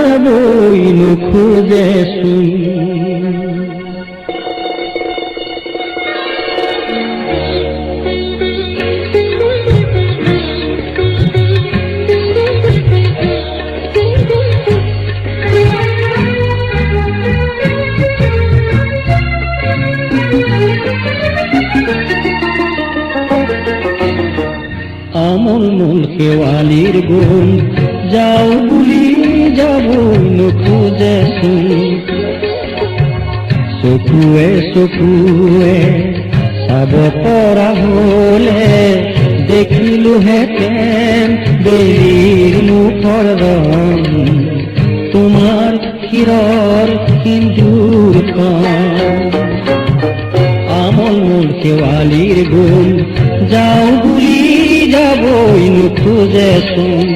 যাবই খুঁজে শুন। আমল মূল কেওয়ালির গুণ যাও বুলি যাবই খুঁজে শুন। চকুৱে চাব পৰা হলে দেখিলোহেঁতেন বেলিৰ মুখৰ ৰং, তোমাৰ ক্ষীৰৰ সিন্দুৰখন। আমল মূল কেওয়ালির গুণ যাও বুলি যাবই খুঁজে শুন।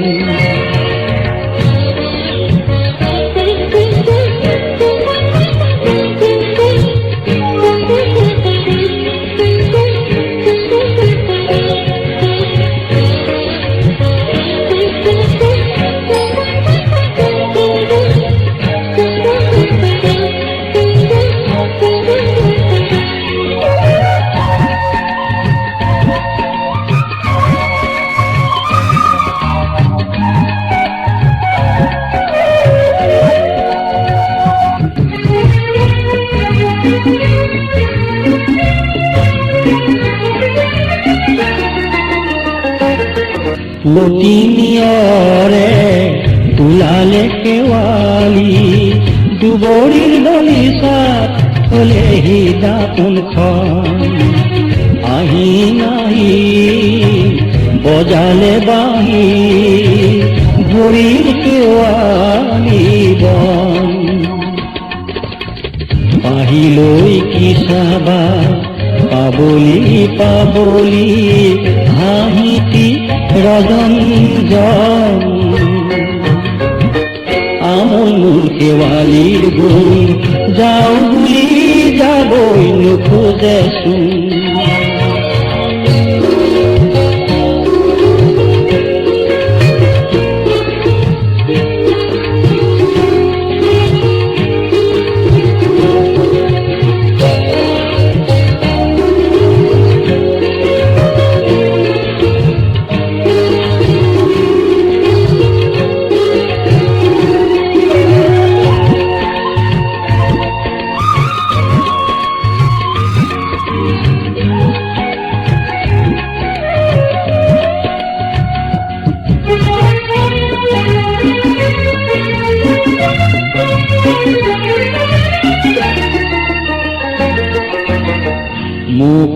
লতি নিয়ৰে তোলালে কেৱালি, দুবৰিৰ দলিচাত থলেহি দাপোনখন। আহি নাহি বজালে বাঁহী ভৰিৰ কেৱালি বন। পাহিলৈ কি চাবা পাবলি হাঁহিতি রজনীজন। আমল মূল কেওয়ালির গুণ যাও বুলি যাবই খুঁজে শুন। মুখ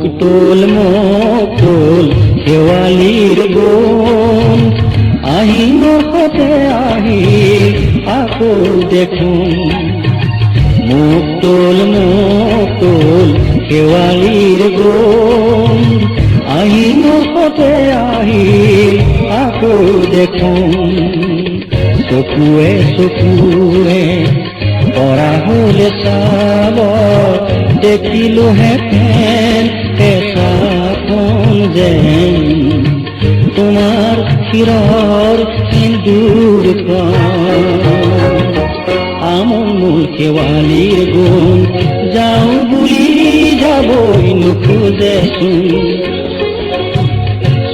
টোল কেওয়ালির গুণ আহি নখতে আহি আকৌ দেখুন। মুখ টোল কেওয়ালির গুণ আহি নখতে আহি আকৌ দেখুন। চকুৱে পৰা হলে চাব দেখিলোহেঁতেন পেচাখন যেন, তোমাৰ ক্ষীৰৰ সিন্দুৰখন। আমল মূল কেওয়ালির গুণ যাও বুলি যাবই খুঁজে শুন।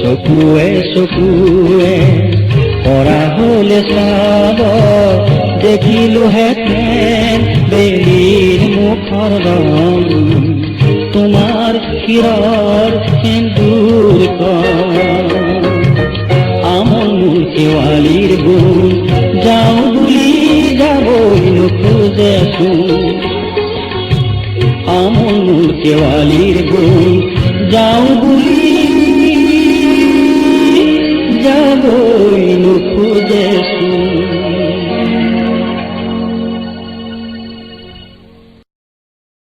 চকুৱে পৰা হলে চাব দেখিলোহেঁতেন বেলিৰ মুখৰ ৰং, তোমাৰ ক্ষীৰৰ সিন্দুৰখন। আমল মূল কেওয়ালির গুণ যাও বুলি যাবই খুঁজে শুন। আমল মূল কেওয়ালির গুণ যাও বুলি যাবই খুঁজে